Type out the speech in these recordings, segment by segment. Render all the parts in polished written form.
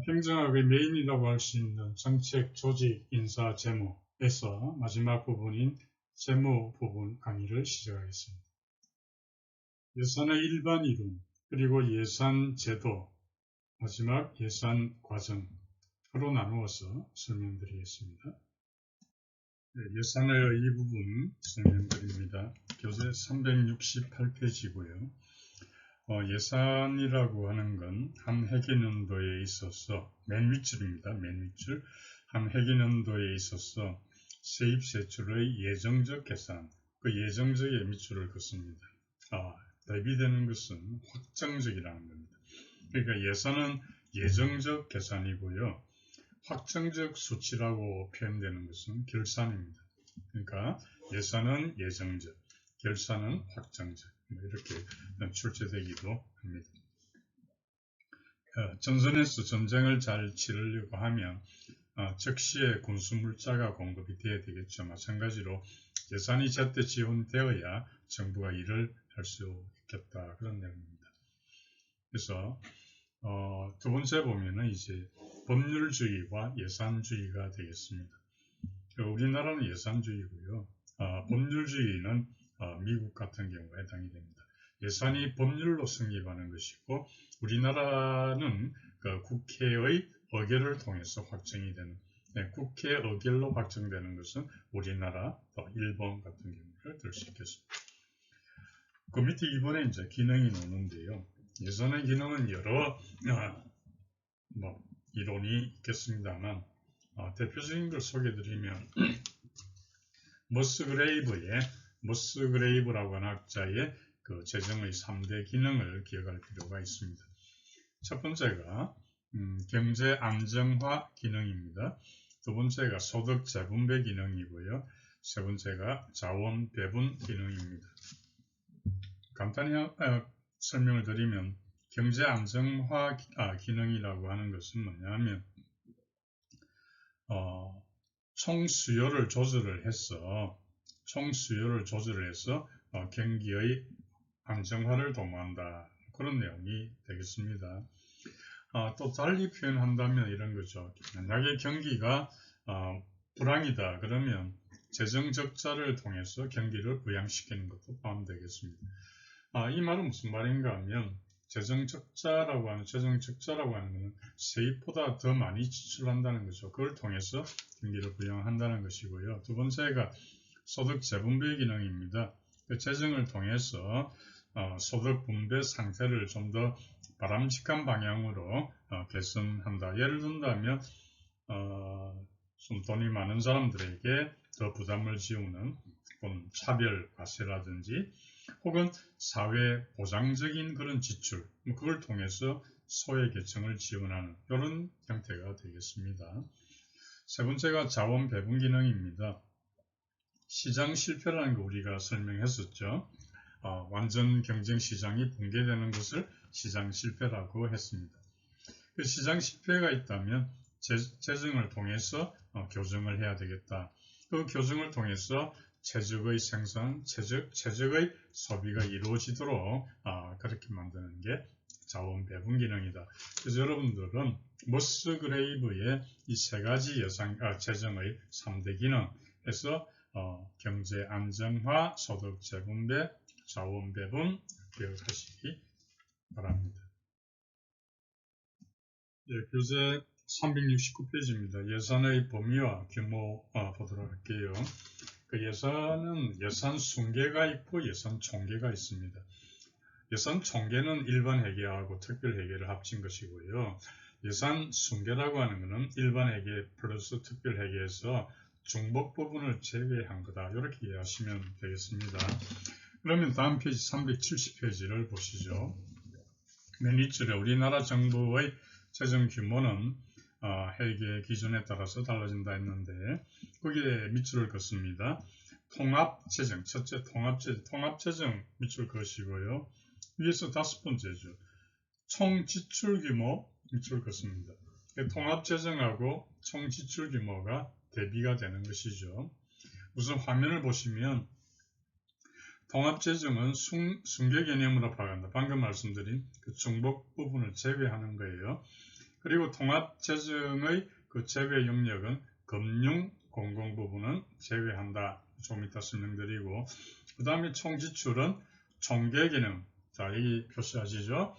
행정학의 메인이라고 할 수 있는 정책, 조직, 인사, 재무에서 마지막 부분인 재무 부분 강의를 시작하겠습니다. 예산의 일반 이론, 그리고 예산 제도, 마지막 예산 과정으로 나누어서 설명드리겠습니다. 예산의 이 부분 설명드립니다. 교재 368페이지고요. 예산이라고 하는 건 한 회계연도에 있어서 맨 윗줄입니다. 맨 윗줄. 한 회계연도에 있어서 세입 세출의 예정적 계산, 그 예정적의 밑줄을 긋습니다. 대비되는 것은 확정적이라는 겁니다. 그러니까 예산은 예정적 계산이고요. 확정적 수치라고 표현되는 것은 결산입니다. 그러니까 예산은 예정적, 결산은 확정적, 이렇게 출제되기도 합니다. 전선에서 전쟁을 잘 치르려고 하면 즉시에 군수물자가 공급이 되어야 되겠죠. 마찬가지로 예산이 제때 지원되어야 정부가 일을 할 수 있겠다, 그런 내용입니다. 그래서 두 번째 보면은 이제 법률주의와 예산주의가 되겠습니다. 우리나라는 예산주의고요. 법률주의는 미국 같은 경우에 해당이 됩니다. 예산이 법률로 성립하는 것이고, 우리나라는 그 국회의 의결을 통해서 확정이 되는, 국회 의결로 확정되는 것은 우리나라, 일본 같은 경우를 들 수 있겠습니다. 그 밑에 이번에 이제 기능이 나오는데요. 예산의 기능은 여러 이론이 있겠습니다만, 대표적인 걸 소개해드리면 머스그레이브라고 하는 학자의 그 재정의 3대 기능을 기억할 필요가 있습니다. 첫 번째가 경제 안정화 기능입니다. 두 번째가 소득 재분배 기능이고요. 세 번째가 자원 배분 기능입니다. 간단히 설명을 드리면 경제 안정화 기능이라고 하는 것은 뭐냐면 총 수요를 조절을 해서 경기의 안정화를 도모한다, 그런 내용이 되겠습니다. 또 달리 표현한다면 이런 거죠. 만약에 경기가 불황이다 그러면 재정 적자를 통해서 경기를 부양시키는 것도 포함되겠습니다. 이 말은 무슨 말인가 하면 재정 적자라고 하는 것은 세입보다 더 많이 지출한다는 거죠. 그걸 통해서 경기를 부양한다는 것이고요. 두 번째가 소득 재분배 기능입니다. 재정을 통해서 소득 분배 상태를 좀 더 바람직한 방향으로 개선한다. 예를 든다면 좀 돈이 많은 사람들에게 더 부담을 지우는 차별 과세라든지 혹은 사회 보장적인 그런 지출, 그걸 통해서 소외계층을 지원하는 이런 형태가 되겠습니다. 세 번째가 자원 배분 기능입니다. 시장 실패라는 거 우리가 설명했었죠. 완전 경쟁 시장이 붕괴되는 것을 시장 실패라고 했습니다. 그 시장 실패가 있다면 재정을 통해서 교정을 해야 되겠다. 그 교정을 통해서 최적의 생산, 최적의 소비가 이루어지도록 그렇게 만드는 게 자원 배분 기능이다. 그래서 여러분들은 머스그레이브의 이 세 가지 재정의 3대 기능에서 경제 안정화, 소득 재분배, 자원 배분 기억하시기 바랍니다. 교재 369페이지입니다. 예산의 범위와 규모 보도록 할게요. 그 예산은 예산 순계가 있고 예산 총계가 있습니다. 예산 총계는 일반 회계하고 특별 회계를 합친 것이고요. 예산 순계라고 하는 것은 일반 회계 플러스 특별 회계에서 중복 부분을 제외한 거다, 이렇게 이해하시면 되겠습니다. 그러면 다음 페이지 370페이지를 보시죠. 맨 윗줄에 우리나라 정부의 재정 규모는 회계 기준에 따라서 달라진다 했는데 거기에 밑줄을 긋습니다. 통합재정, 첫째 통합재정 밑줄 그으시고요. 위에서 다섯 번째죠. 총지출 규모 밑줄 긋습니다. 통합재정하고 총지출 규모가 대비가 되는 것이죠. 우선 화면을 보시면 통합재정은 순계 개념으로 파악한다. 방금 말씀드린 그 중복 부분을 제외하는 거예요. 그리고 통합재정의 그 제외 영역은 금융, 공공 부분은 제외한다. 좀 이따 설명드리고, 그 다음에 총지출은 총계 개념. 자, 여기 표시하시죠.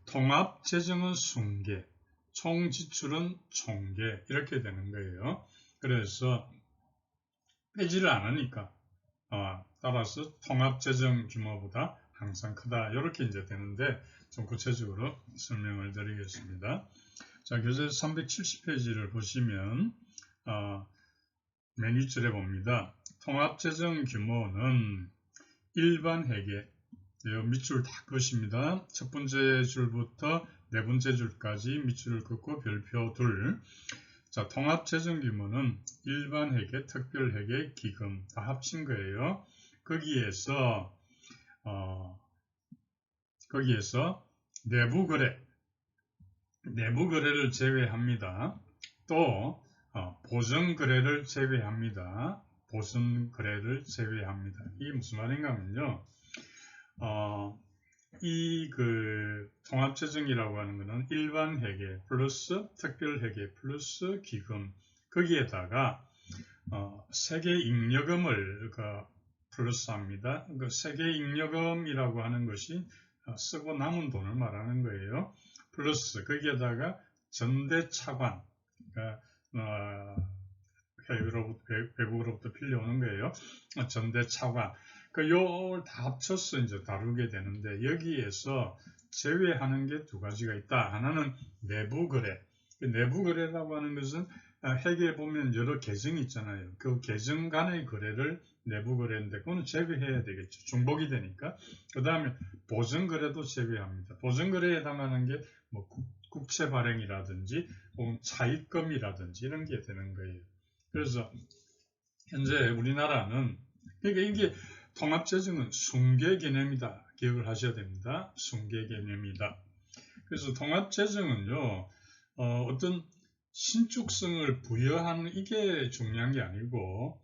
통합재정은 순계, 총지출은 총계 이렇게 되는 거예요. 그래서 빼지를 않으니까 따라서 통합재정 규모보다 항상 크다. 이렇게 이제 되는데 좀 구체적으로 설명을 드리겠습니다. 자, 교재 370페이지를 보시면 맨 윗줄에 봅니다. 통합재정 규모는 일반 회계, 밑줄 다 그것입니다. 첫 번째 줄부터 네 번째 줄까지 밑줄을 긋고 별표 둘. 자, 통합재정 규모는 일반 회계, 특별 회계, 기금 다 합친 거예요. 거기에서 내부 거래를 제외합니다. 또 보증 거래를 제외합니다. 이게 무슨 말인가 하면요. 이 통합재정이라고 하는 것은 일반 회계 플러스 특별 회계 플러스 기금 거기에다가 세계 잉여금을 플러스합니다. 세계 잉여금이라고 하는 것이 쓰고 남은 돈을 말하는 거예요. 플러스 거기에다가 전대 차관, 외국으로부터 빌려오는 거예요. 전대 차관. 요걸 다 합쳐서 이제 다루게 되는데 여기에서 제외하는 게 두 가지가 있다. 하나는 내부 거래. 내부 거래라고 하는 것은 회계에 보면 여러 계정이 있잖아요. 그 계정 간의 거래를 내부 거래인데 그거는 제외해야 되겠죠. 중복이 되니까. 그 다음에 보증 거래도 제외합니다. 보증 거래에 해당하는 게 뭐 국채 발행이라든지 혹은 차입금이라든지 이런 게 되는 거예요. 그래서 현재 우리나라는 그러니까 이게 통합재정은 순계 개념이다. 기억을 하셔야 됩니다. 순계 개념이다. 그래서 통합재정은요, 어떤 신축성을 부여하는 이게 중요한 게 아니고,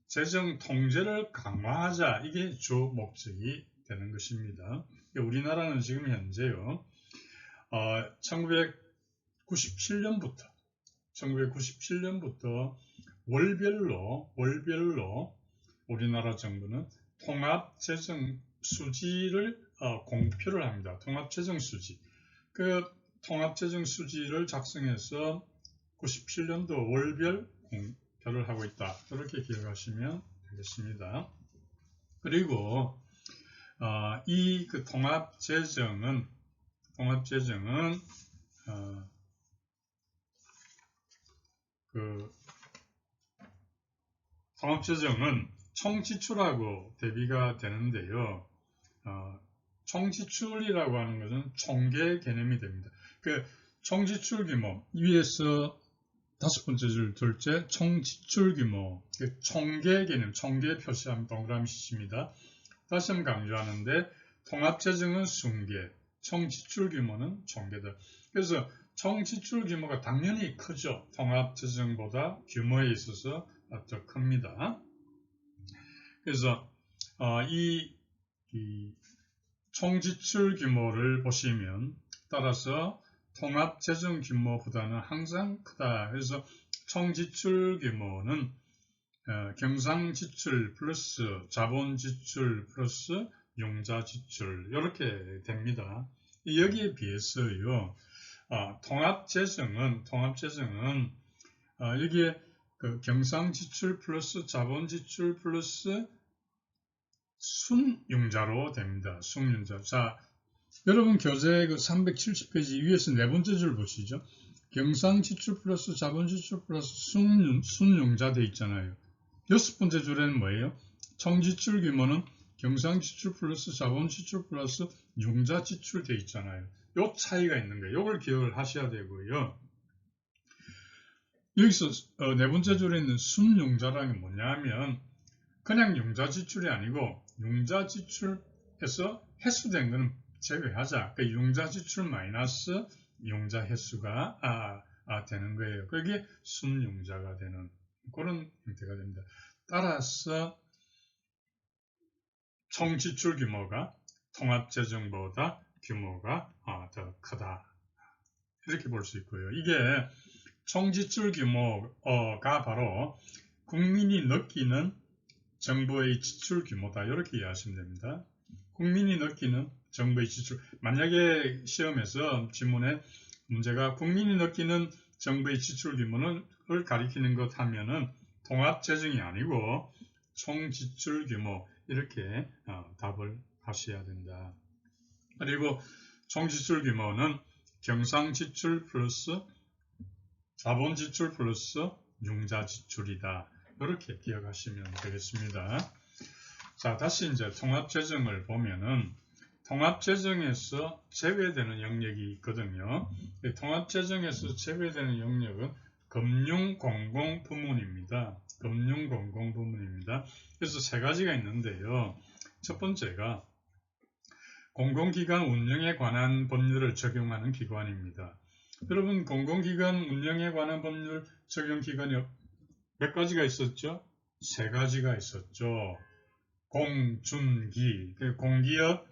재정 통제를 강화하자. 이게 주 목적이 되는 것입니다. 우리나라는 지금 현재요, 1997년부터 월별로 우리나라 정부는 통합재정 수지를 공표를 합니다. 통합재정 수지. 그 통합재정 수지를 작성해서 97년도 월별 공표를 하고 있다. 이렇게 기억하시면 되겠습니다. 그리고 이 통합재정은 총지출하고 대비가 되는데요. 총지출이라고 하는 것은 총계 개념이 됩니다. 총지출 규모 위에서 다섯 번째 줄 둘째 총지출 규모 총계 개념 총계 표시하면 동그라미 씌입니다. 다시 한번 강조하는데 통합재정은 순계, 총지출 규모는 총계다. 그래서 총지출 규모가 당연히 크죠. 통합재정보다 규모에 있어서 더 큽니다. 그래서 이 총지출 규모를 보시면 따라서 통합재정 규모보다는 항상 크다. 그래서 총지출 규모는 경상지출 플러스 자본지출 플러스 융자지출 이렇게 됩니다. 여기에 비해서요, 통합재정은 여기에 경상지출 플러스 자본지출 플러스 순융자로 됩니다. 순융자. 자, 여러분 교재 370페이지 위에서 네 번째 줄 보시죠. 경상지출 플러스 자본지출 플러스 순융자 돼 있잖아요. 여섯 번째 줄에는 뭐예요? 총지출 규모는 경상지출 플러스 자본지출 플러스 융자지출 돼 있잖아요. 요 차이가 있는 거예요. 요걸 기억을 하셔야 되고요. 여기서 네 번째 줄에 있는 순융자라는 게 뭐냐면 그냥 융자지출이 아니고 융자지출에서 횟수된 거는 제외하자. 그러니까 융자지출 마이너스 융자 횟수가 되는 거예요. 그게 순융자가 되는 그런 형태가 됩니다. 따라서 총지출 규모가 통합재정보다 규모가 더 크다. 이렇게 볼 수 있고요. 이게 총지출 규모가 바로 국민이 느끼는 정부의 지출 규모다. 이렇게 이해하시면 됩니다. 국민이 느끼는 정부의 지출. 만약에 시험에서 지문에 문제가 국민이 느끼는 정부의 지출 규모를 가리키는 것 하면은 통합재정이 아니고 총지출 규모 이렇게 답을 하셔야 된다. 그리고 총지출 규모는 경상지출 플러스 자본지출 플러스 융자지출이다. 이렇게 기억하시면 되겠습니다. 자, 다시 이제 통합재정을 보면은 통합재정에서 제외되는 영역이 있거든요. 통합재정에서 제외되는 영역은 금융공공부문입니다. 금융공공부문입니다. 그래서 세 가지가 있는데요. 첫 번째가 공공기관 운영에 관한 법률을 적용하는 기관입니다. 여러분, 공공기관 운영에 관한 법률 적용 기관이 몇 가지가 있었죠? 세 가지가 있었죠. 공준기, 공기업,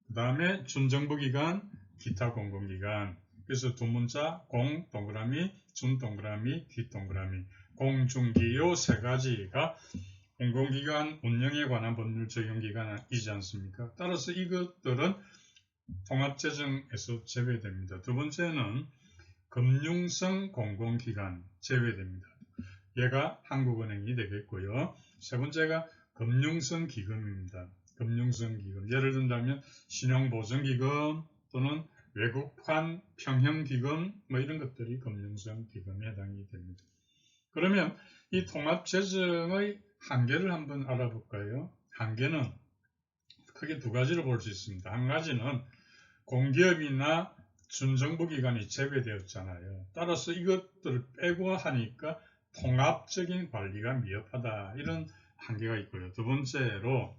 그 다음에 준정부기관, 기타 공공기관. 그래서 두 문자, 공, 동그라미, 준, 동그라미, 기, 동그라미. 공중기, 요 세 가지가 공공기관 운영에 관한 법률 적용 기관이지 않습니까? 따라서 이것들은 통합재정에서 제외됩니다. 두 번째는 금융성 공공기관 제외됩니다. 얘가 한국은행이 되겠고요. 세 번째가 금융성 기금입니다. 금융성 기금. 예를 든다면 신용보증기금 또는 외국환 평형기금 뭐 이런 것들이 금융성 기금에 해당이 됩니다. 그러면 이 통합재정의 한계를 한번 알아볼까요? 한계는 크게 두 가지로 볼 수 있습니다. 한 가지는 공기업이나 준정부기관이 제외되었잖아요. 따라서 이것들을 빼고 하니까 통합적인 관리가 미흡하다. 이런 한계가 있고요. 두 번째로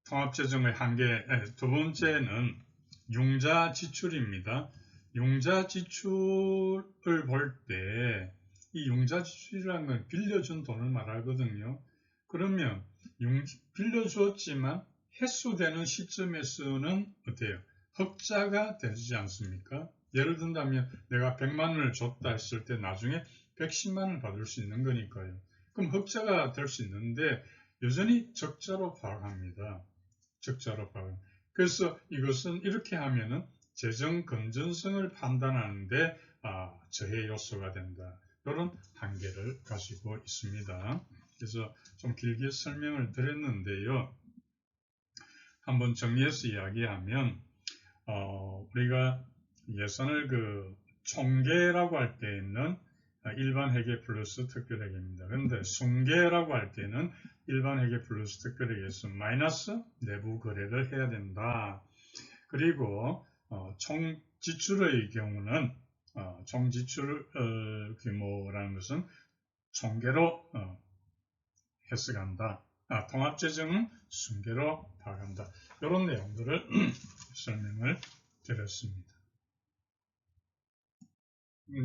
통합재정의 한계, 두 번째는 융자지출입니다. 융자지출을 볼 때 이 융자지출이라는 건 빌려준 돈을 말하거든요. 그러면 빌려주었지만 회수되는 시점에서는 어때요? 흑자가 되지 않습니까? 예를 든다면 내가 100만 원을 줬다 했을 때 나중에 110만 원을 받을 수 있는 거니까요. 그럼 흑자가 될 수 있는데 여전히 적자로 파악합니다. 적자로 파악. 그래서 이것은 이렇게 하면은 재정 건전성을 판단하는데 저해 요소가 된다. 이런 한계를 가지고 있습니다. 그래서 좀 길게 설명을 드렸는데요. 한번 정리해서 이야기하면 우리가 예산을 총계라고 할 때는 일반 회계 플러스 특별회계입니다. 그런데 순계라고 할 때는 일반 회계 플러스 특별회계에서 마이너스 내부 거래를 해야 된다. 그리고 총 지출의 경우는 총 지출 규모라는 것은 총계로 해석한다. 통합재정은 순계로 파악한다. 이런 내용들을 설명을 드렸습니다.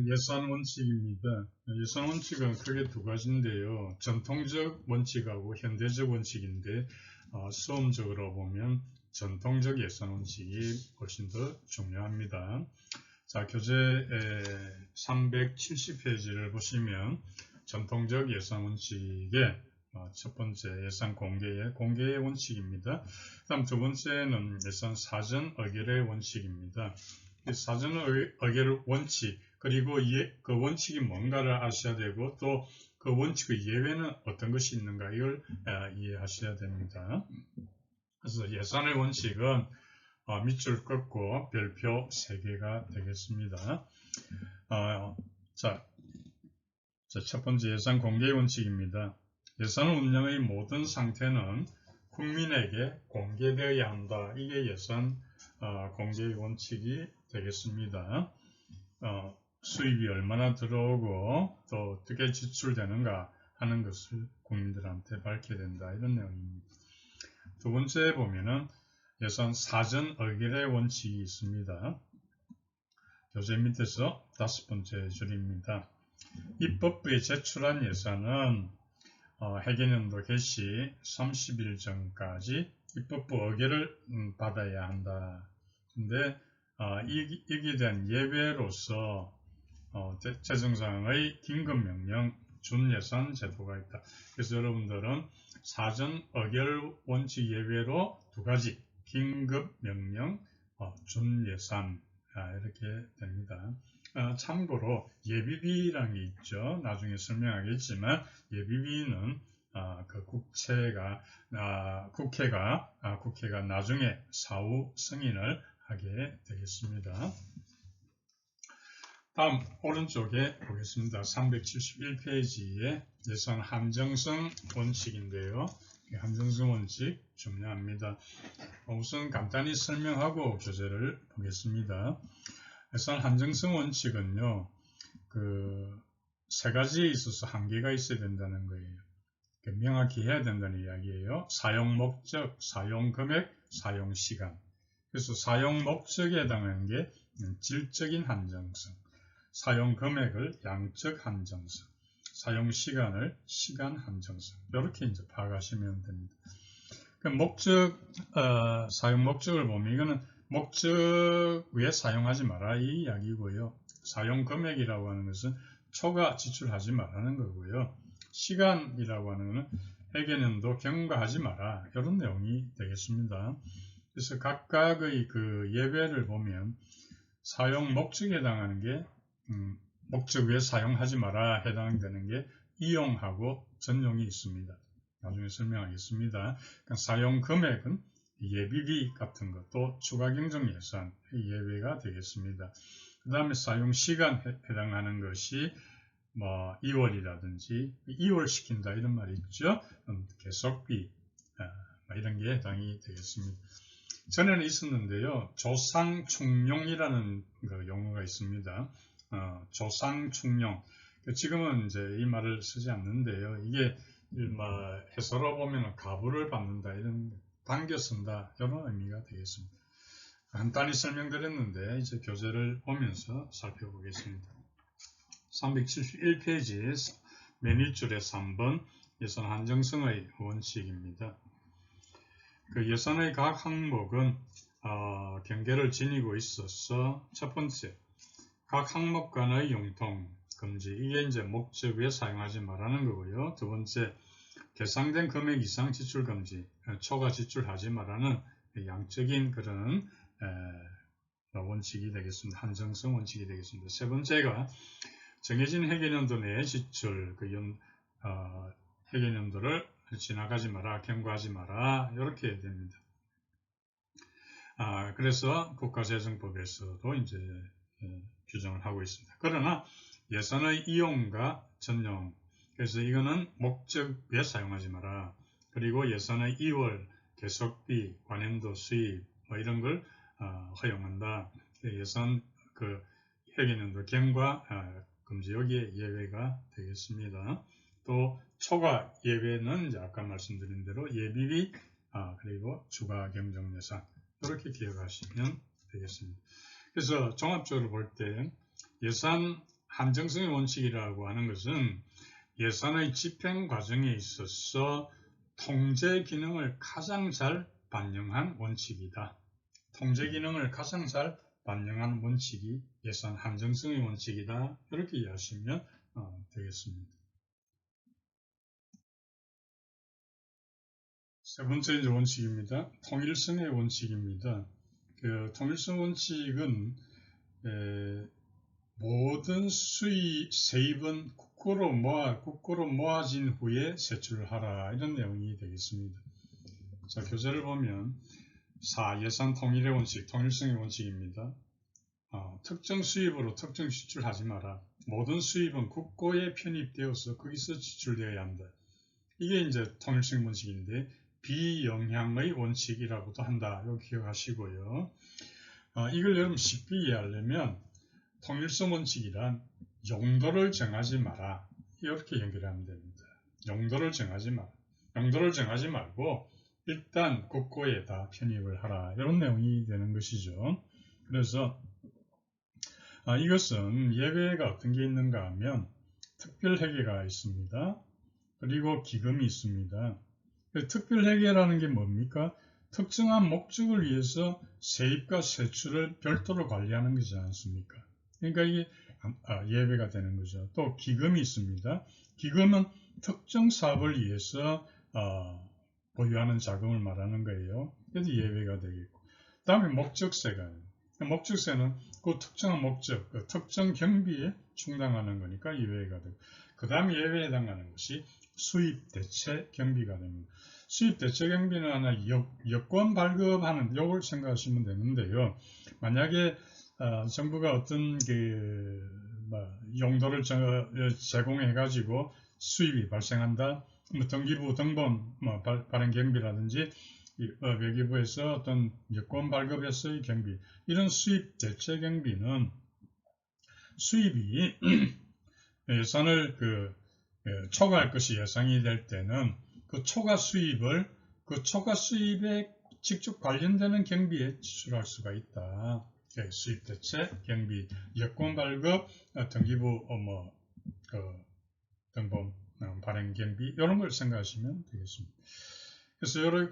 예산 원칙입니다. 예산 원칙은 크게 두 가지인데요. 전통적 원칙하고 현대적 원칙인데 수험적으로 보면 전통적 예산 원칙이 훨씬 더 중요합니다. 자, 교재 370페이지를 보시면 전통적 예산 원칙의 첫 번째 예산 공개의 원칙입니다. 다음 두 번째는 예산 사전 의결의 원칙입니다. 사전 의결 원칙 그리고 그 원칙이 뭔가를 아셔야 되고 또 그 원칙의 예외는 어떤 것이 있는가 이걸 이해하셔야 됩니다. 그래서 예산의 원칙은 밑줄 긋고 별표 3개가 되겠습니다. 자, 첫 번째 예산 공개의 원칙입니다. 예산 운영의 모든 상태는 국민에게 공개되어야 한다. 이게 예산 공개의 원칙이 되겠습니다. 수입이 얼마나 들어오고 또 어떻게 지출되는가 하는 것을 국민들한테 밝혀야 된다. 이런 내용입니다. 두 번째 보면은 예산 사전 의결의 원칙이 있습니다. 교재 밑에서 5번째 줄입니다. 입법부에 제출한 예산은 해계년도 개시 30일 전까지 입법부 의결을 받아야 한다. 근데 이익이 된 예외로서 재정상의 긴급명령 준예산 제도가 있다. 그래서 여러분들은 사전 의결 원칙 예외로 두 가지 긴급명령, 준예산 이렇게 됩니다. 참고로 예비비라는 게 있죠. 나중에 설명하겠지만 예비비는 그 국회가 나중에 사후 승인을 하게 되겠습니다. 다음 오른쪽에 보겠습니다. 371페이지에 예산 한정성 원칙인데요. 한정성 원칙 중요합니다. 우선 간단히 설명하고 교재를 보겠습니다. 예산 한정성 원칙은요, 세 가지에 있어서 한계가 있어야 된다는 거예요. 명확히 해야 된다는 이야기예요. 사용 목적, 사용 금액, 사용 시간. 그래서 사용 목적에 해당하는 게 질적인 한정성, 사용 금액을 양적 한정성, 사용 시간을 시간 한정성. 이렇게 이제 파악하시면 됩니다. 사용 목적을 보면 이거는 목적 외에 사용하지 마라 이 이야기고요. 사용 금액이라고 하는 것은 초과 지출하지 말라는 거고요. 시간이라고 하는 것은 해계년도 경과하지 마라 이런 내용이 되겠습니다. 그래서 각각의 그 예외를 보면 사용 목적에 해당하는 게 목적 외에 사용하지 마라 해당되는 게 이용하고 전용이 있습니다. 나중에 설명하겠습니다. 그러니까 사용 금액은 예비비 같은 것도 추가 경정 예산 예외가 되겠습니다. 그 다음에 사용 시간 해당하는 것이 2월이라든지 2월 시킨다 이런 말이 있죠. 계속비 이런 게 해당이 되겠습니다. 전에는 있었는데요. 조상충용이라는 용어가 있습니다. 조상충용. 지금은 이제 이 말을 쓰지 않는데요. 이게 해설어 보면 가부를 받는다 이런 당겨 쓴다 이런 의미가 되겠습니다. 간단히 설명드렸는데 이제 교재를 보면서 살펴보겠습니다. 371페이지 맨 윗줄에 3번 예산 한정성의 원칙입니다. 그 예산의 각 항목은 경계를 지니고 있어서 첫 번째 각 항목 간의 융통 금지 이게 이제 목적 외에 사용하지 말라는 거고요. 두 번째 계상된 금액 이상 지출 금지 초과 지출하지 말라는 양적인 그런 원칙이 되겠습니다. 한정성 원칙이 되겠습니다. 세 번째가 정해진 해계년도 내에 지출 해계년도를 지나가지 마라, 경과하지 마라 이렇게 됩니다. 그래서 국가재정법에서도 이제 규정을 하고 있습니다. 그러나 예산의 이용과 전용 그래서 이거는 목적 외에 사용하지 마라. 그리고 예산의 2월 계속비, 관행도 수입 이런 걸 허용한다. 예산 해계년도 경과 금지 여기에 예외가 되겠습니다. 또 초과 예외는 이제 아까 말씀드린 대로 예비비 그리고 추가 경정 예산 이렇게 기억하시면 되겠습니다. 그래서 종합적으로 볼 때 예산 한정성의 원칙이라고 하는 것은 예산의 집행 과정에 있어서 통제 기능을 가장 잘 반영한 원칙이다. 통제 기능을 가장 잘 반영한 원칙이 예산 한정성의 원칙이다. 이렇게 이해하시면 되겠습니다. 세 번째 원칙입니다. 통일성의 원칙입니다. 통일성 원칙은 모든 세입은 국고로 모아진 후에 세출을 하라 이런 내용이 되겠습니다. 자, 교재를 보면 4. 예산 통일의 원칙, 통일성의 원칙입니다. 특정 수입으로 특정 지출하지 마라. 모든 수입은 국고에 편입되어서 거기서 지출되어야 한다. 이게 이제 통일성 원칙인데 비영향의 원칙이라고도 한다. 이거 기억하시고요. 이걸 여러분 쉽게 이해하려면 통일성 원칙이란 용도를 정하지 마라. 이렇게 연결하면 됩니다. 용도를 정하지 마라. 용도를 정하지 말고 일단 국고에 다 편입을 하라. 이런 내용이 되는 것이죠. 그래서 이것은 예외가 어떤 게 있는가 하면 특별회계가 있습니다. 그리고 기금이 있습니다. 특별회계라는 게 뭡니까? 특정한 목적을 위해서 세입과 세출을 별도로 관리하는 것이지 않습니까? 그러니까 이게 예외가 되는 거죠. 또 기금이 있습니다. 기금은 특정 사업을 위해서 보유하는 자금을 말하는 거예요. 그래서 예외가 되겠고. 다음에 목적세가. 목적세는 그 특정한 목적, 그 특정 경비에 충당하는 거니까 예외가 되고. 그 다음에 예외에 해당하는 것이 수입 대체 경비가 됩니다. 수입 대체 경비는 하나 여권 발급하는 요걸 생각하시면 되는데요. 만약에 정부가 어떤 용도를 제공해 가지고 수입이 발생한다. 등기부 등본 발행 경비라든지 외교부에서 어떤 여권 발급에서의 경비, 이런 수입 대체 경비는 수입이 예산을 초과할 것이 예상이 될 때는 그 초과 수입에 직접 관련되는 경비에 지출할 수가 있다. 수입 대체 경비, 여권 발급, 등기부 등본 발행 경비, 이런 걸 생각하시면 되겠습니다. 그래서 여러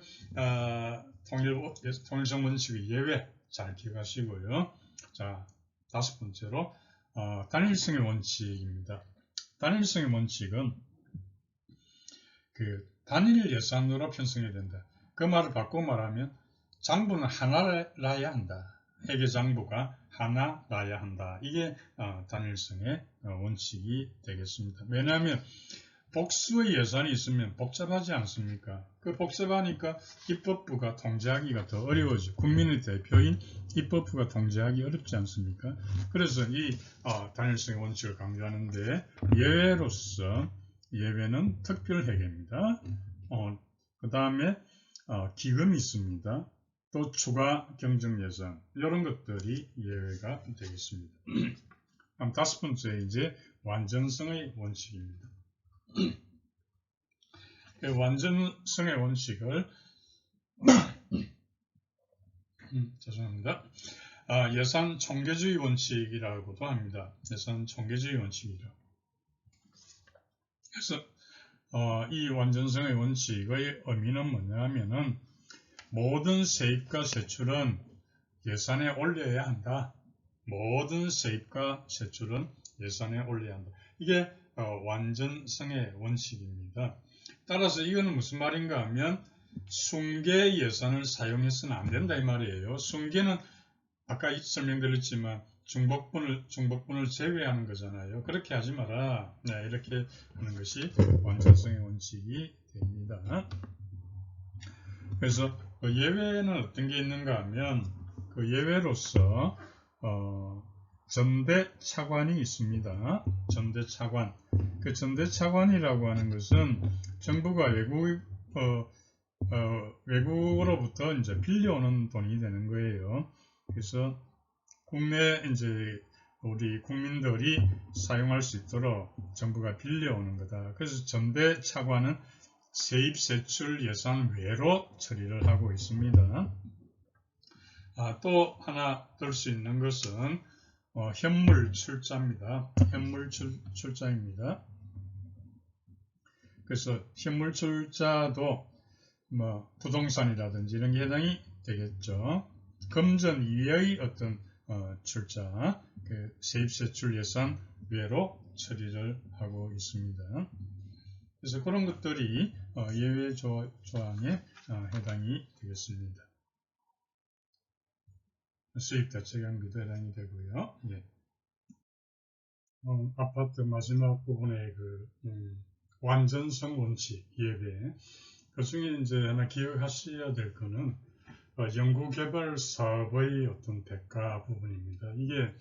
통일성 원칙의 예외 잘 기억하시고요. 자, 5번째로 단일성의 원칙입니다. 단일성의 원칙은 단일 예산으로 편성해야 된다. 그 말을 바꿔 말하면 장부는 하나라야 한다. 회계장부가 하나라야 한다. 이게 단일성의 원칙이 되겠습니다. 왜냐하면 복수의 예산이 있으면 복잡하지 않습니까? 그 복잡하니까 입법부가 통제하기가 더 어려워지고 국민의 대표인 입법부가 통제하기 어렵지 않습니까? 그래서 이 단일성의 원칙을 강조하는데 예외로서 예외는 특별회계입니다. 그 다음에 기금이 있습니다. 또 추가 경정예산, 이런 것들이 예외가 되겠습니다. 다음 5번째 이제 완전성의 원칙입니다. 완전성의 원칙을 죄송합니다. 예산 총계주의 원칙이라고도 합니다. 예산 총계주의 원칙이라고. 그래서 이 완전성의 원칙의 의미는 뭐냐면은 모든 세입과 세출은 예산에 올려야 한다. 모든 세입과 세출은 예산에 올려야 한다. 이게 완전성의 원칙입니다. 따라서 이거는 무슨 말인가 하면 순계 예산을 사용해서는 안 된다 이 말이에요. 순계는 아까 설명드렸지만 중복분을 제외하는 거잖아요. 그렇게 하지 마라. 네, 이렇게 하는 것이 완전성의 원칙이 됩니다. 그래서 예외는 어떤 게 있는가 하면 그 예외로서 전대차관이 있습니다. 전대차관. 그 전대차관이라고 하는 것은 정부가 외국으로부터 이제 빌려오는 돈이 되는 거예요. 그래서 국내 이제 우리 국민들이 사용할 수 있도록 정부가 빌려오는 거다. 그래서 전대차관은 세입 세출 예산 외로 처리를 하고 있습니다. 또 하나 들 수 있는 것은 현물 출자입니다. 현물 출자입니다. 그래서 현물 출자도 부동산이라든지 이런 게 해당이 되겠죠. 금전 이외의 어떤 출자, 세입 세출 예산 외로 처리를 하고 있습니다. 그래서 그런 것들이 예외 조항에 해당이 되겠습니다. 수입 대체 경비도 해당이 되고요. 예. 아파트 마지막 부분의 완전성 원칙 예외. 그 중에 이제 하나 기억하셔야 될 거는 연구개발 사업의 어떤 대가 부분입니다. 이게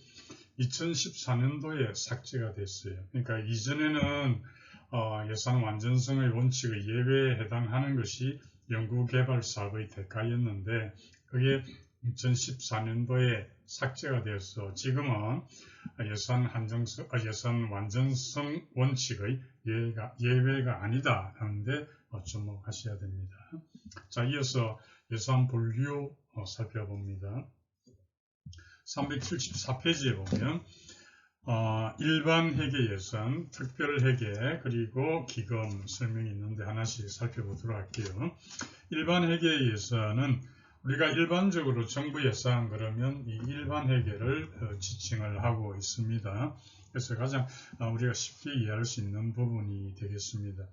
2014년도에 삭제가 됐어요. 그러니까 이전에는 예산 완전성의 원칙의 예외에 해당하는 것이 연구개발 사업의 대가였는데 그게 2014년도에 삭제가 되어서 지금은 예산 완전성 원칙의 예외가 아니다 하는데 주목하셔야 됩니다. 자, 이어서 예산 분류 살펴봅니다. 374페이지에 보면 일반 회계 예산, 특별 회계, 그리고 기금 설명이 있는데 하나씩 살펴보도록 할게요. 일반 회계 예산은 우리가 일반적으로 정부 예산 그러면 이 일반 회계를 지칭을 하고 있습니다. 그래서 가장 우리가 쉽게 이해할 수 있는 부분이 되겠습니다.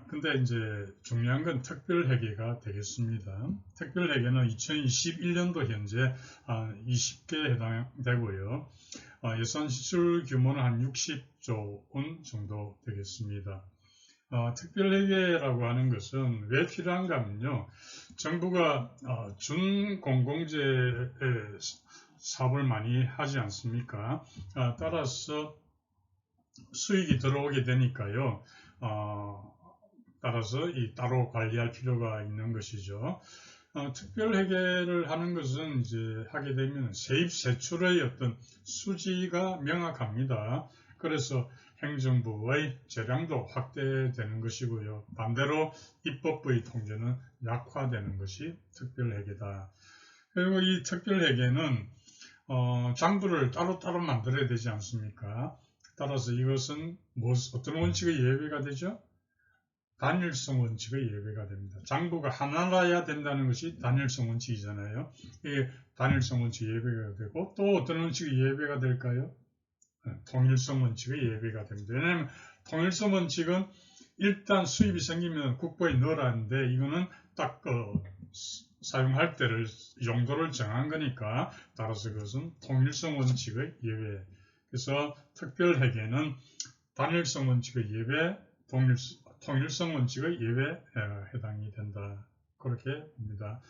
근데 이제 중요한 건 특별회계가 되겠습니다. 특별회계는 2021년도 현재 20개 해당되고요. 예산 지출 규모는 한 60조 원 정도 되겠습니다. 특별회계라고 하는 것은 왜 필요한가 하면요. 정부가 준공공재 사업을 많이 하지 않습니까? 따라서 수익이 들어오게 되니까요. 따라서 따로 관리할 필요가 있는 것이죠. 특별회계를 하는 것은 이제 하게 되면 세입 세출의 어떤 수지가 명확합니다. 그래서 행정부의 재량도 확대되는 것이고요. 반대로 입법부의 통제는 약화되는 것이 특별회계다. 그리고 이 특별회계는 장부를 따로따로 만들어야 되지 않습니까? 따라서 이것은 어떤 원칙의 예외가 되죠? 단일성 원칙의 예외가 됩니다. 장부가 하나라야 된다는 것이 단일성 원칙이잖아요. 이 단일성 원칙 예외가 되고 또 어떤 원칙의 예외가 될까요? 통일성 원칙의 예외가 됩니다. 왜냐하면 통일성 원칙은 일단 수입이 생기면 국고에 넣으라는데 이거는 딱 사용할 때를 용도를 정한 거니까 따라서 그것은 통일성 원칙의 예외. 그래서 특별회계는 단일성 원칙의 예외, 통일성 원칙의 예외에 해당이 된다. 그렇게 봅니다.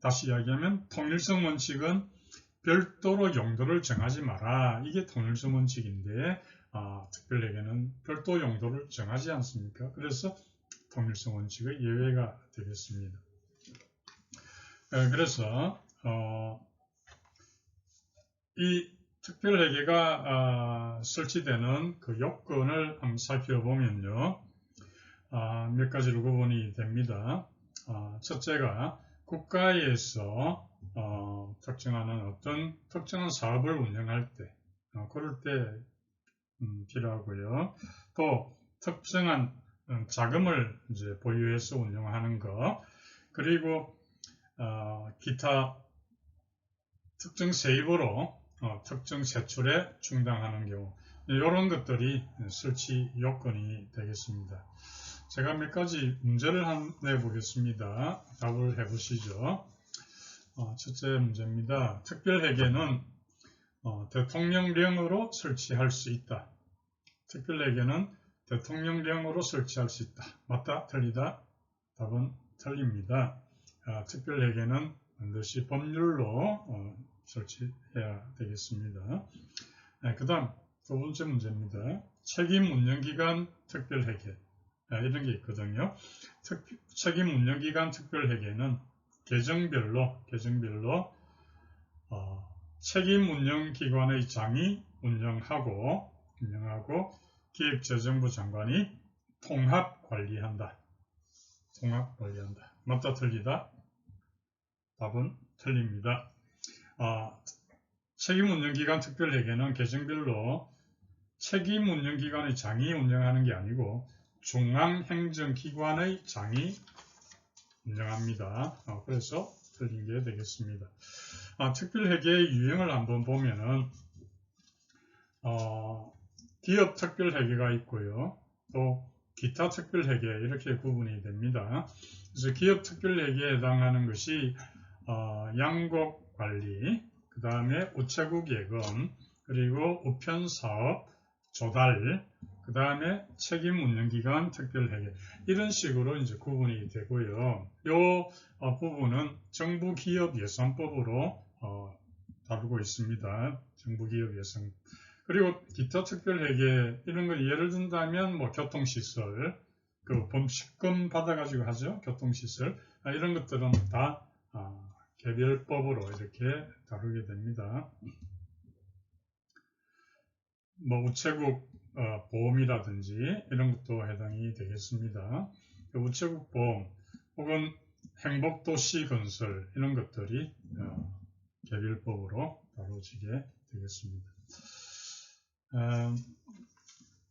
다시 이야기하면 통일성 원칙은 별도로 용도를 정하지 마라. 이게 통일성 원칙인데 특별회계는 별도 용도를 정하지 않습니까? 그래서 통일성 원칙의 예외가 되겠습니다. 그래서 이 특별회계가 설치되는 그 요건을 한번 살펴보면요. 몇 가지로 구분이 됩니다. 첫째가 국가에서 특정하는 어떤 특정한 사업을 운영할 때, 그럴 때 필요하고요. 또 특정한 자금을 이제 보유해서 운영하는 것, 그리고 기타 특정 세입으로 특정 세출에 충당하는 경우, 이런 것들이 설치 요건이 되겠습니다. 제가 몇 가지 문제를 한번 내보겠습니다. 답을 해보시죠. 첫째 문제입니다. 특별회계는 대통령령으로 설치할 수 있다. 특별회계는 대통령령으로 설치할 수 있다. 맞다? 틀리다? 답은 틀립니다. 특별회계는 반드시 법률로 설치해야 되겠습니다. 그 다음 두 번째 문제입니다. 책임 운영기관 특별회계. 이런 게 있거든요. 책임 운영기관 특별회계는 계정별로 책임 운영기관의 장이 운영하고 기획재정부 장관이 통합 관리한다. 맞다 틀리다? 답은 틀립니다. 책임 운영기관 특별회계는 계정별로 책임 운영기관의 장이 운영하는 게 아니고 중앙행정기관의 장이 운영합니다. 그래서 틀린 게 되겠습니다. 특별회계의 유형을 한번 보면은 기업 특별회계가 있고요. 또 기타 특별회계 이렇게 구분이 됩니다. 그래서 기업 특별회계에 해당하는 것이 양곡관리, 그 다음에 우체국 예금, 그리고 우편사업, 조달, 그 다음에 책임 운영기관 특별회계 이런 식으로 이제 구분이 되고요. 이 부분은 정부기업예산법으로 다루고 있습니다. 정부기업예산. 그리고 기타 특별회계 이런 걸 예를 든다면 뭐 교통시설, 그 범칙금 받아가지고 하죠. 교통시설 이런 것들은 다 개별법으로 이렇게 다루게 됩니다. 뭐 우체국 보험이라든지 이런 것도 해당이 되겠습니다. 우체국 보험 혹은 행복도시 건설 이런 것들이 개별법으로 다뤄지게 되겠습니다.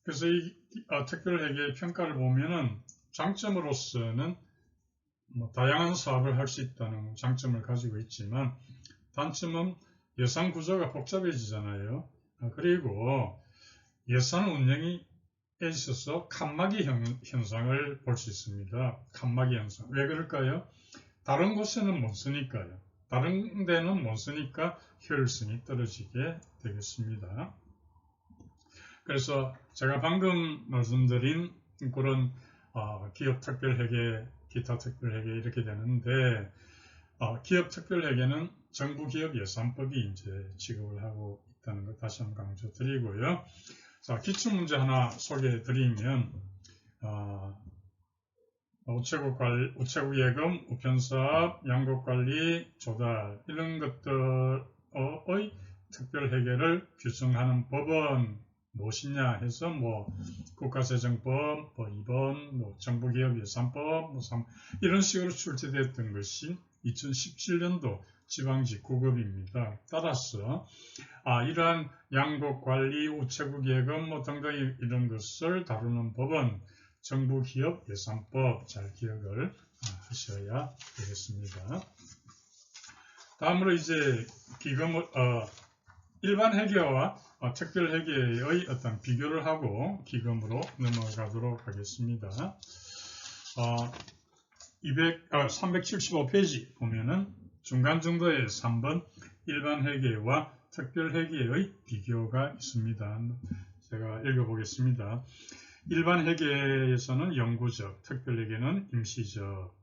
그래서 이 특별회계 평가를 보면은 장점으로서는 다양한 사업을 할 수 있다는 장점을 가지고 있지만 단점은 예산 구조가 복잡해지잖아요. 그리고 예산 운영에 있어서 칸막이 현상을 볼 수 있습니다. 칸막이 현상. 왜 그럴까요? 다른 곳에는 못 쓰니까요. 다른 데는 못 쓰니까 효율성이 떨어지게 되겠습니다. 그래서 제가 방금 말씀드린 그런 기업 특별회계, 기타 특별회계 이렇게 되는데 기업 특별회계는 정부기업예산법이 이제 취급을 하고 있다는 것 다시 한번 강조드리고요. 자, 기출문제 하나 소개해드리면 우체국 예금, 우편사업, 양국관리, 조달 이런 것들의 특별회계를 규정하는 법은 무엇이냐 해서 국가재정법, 2번, 정부기업예산법, 3 이런 식으로 출제됐던 것이 2017년도 지방직구급입니다. 따라서 이러한 양국관리, 우체국예금 등등 이런 것을 다루는 법은 정부기업예산법 잘 기억을 하셔야 되겠습니다. 다음으로 이제 기금을 일반 회계와 특별회계의 어떤 비교를 하고 기금으로 넘어가도록 하겠습니다. 375페이지 보면은 중간 정도의 3번 일반 회계와 특별회계의 비교가 있습니다. 제가 읽어보겠습니다. 일반 회계에서는 영구적, 특별회계는 임시적.